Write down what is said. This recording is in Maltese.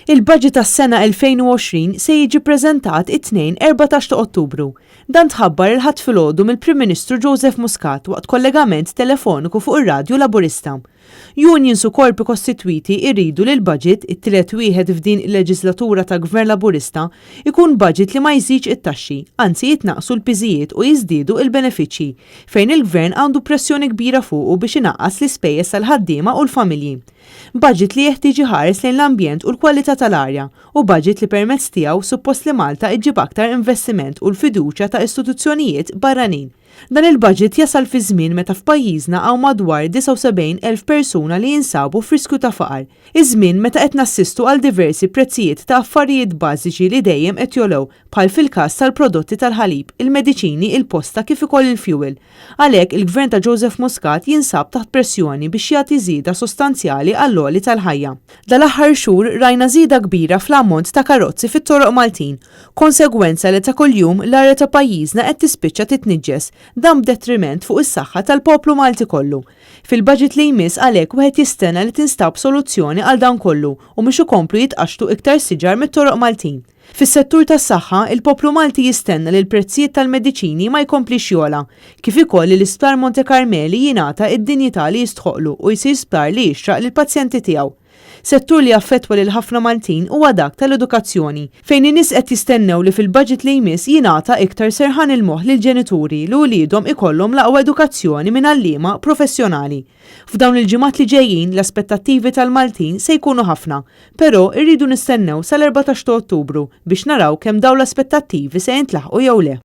Il-budget tas-sena 2020 se jiġi ppreżentat it-tnejn 14 ta' Ottubru. Dan tħabbar il-ħadd filgħodu mill-Prim Ministru Joseph Muscat waqt kollegament telefoniku fuq ir-Radju Laburista. Unions u korpi kostitwiti irridu li l-budget it-tielet wieħed f'din il-leġislatura ta' Gvern Laburista ikun budget li ma jżidx it-taxxi, anzi jitnaqsu l-piżijiet u jiżdiedu il-benefiċċji, fejn il-Gvern għandu pressjoni kbira fuqu biex inaqqas l-ispejjeż tal-ħaddiema u l-familji. Budget li jeħtieġ iħares lejn l-ambjent u l-kwalità tal-arja u budget li permezz tiegħu suppost li Malta iġġib aktar investiment u l-fiduċja ta' istituzzjonijiet barranin. Dan il-budget jasal fi żmien meta f'pajjiżna hawn madwar 79,000 persuna li jinsabu f'riskju ta' faqar. Iż-żmien meta qed nassistu għal diversi prezzijiet ta' affarijiet bażiċi li dejjem qed jolgħu bħal fil-każ tal-prodotti tal-ħalib, il-mediċini, il-posta kif ukoll il-fuel. Għalhekk il-Gvern ta' Joseph Muscat jinsab taħt pressjoni biex jagħti żieda sostanzjali għall-għoli tal-ħajja. Dal-aħħar xhur rajna żieda kbira fl-ammont ta' karozzi fit-toroq Maltin, konsegwenza li ta' kuljum l-arja ta' pajjiżna qed tispiċċa titniġġes dan b'detriment fuq is-saħħa tal-poplu Malti kollu. Fil-budget li jmiss għalhekk wieħed jistenna li tinstab soluzzjoni għal dan kollu u mhux ikomplu jitqaxtu iktar siġar mit-toroq Maltin. Fis-settur tas-saħħa, il-poplu Malti jistenna li l-prezzijiet tal-mediċini ma jkomplix jola, kif ukoll li l-Isptar Monte Carmeli jingħata id-dinjità li jistħoqlu u jsir sptar li jixtraq lill-pazjenti tiegħu. Settur li affettwa lil ħafna Maltin huwa dak tal-edukazzjoni, fejn in-nies qed jistennew li fil-budget li jmiss jingħata iktar serħan il-moħħ lill-ġenituri li wliedhom ikollhom l-aqwa edukazzjoni minn għalliema professjonali. F'dawn il-ġimgħat li ġejjin l-aspettattivi tal-Maltin se jkunu ħafna, però rridu nistennew sal-14 ta' Ottubru biex naraw kemm dawn l-aspettattivi se jintlaħqu jew le.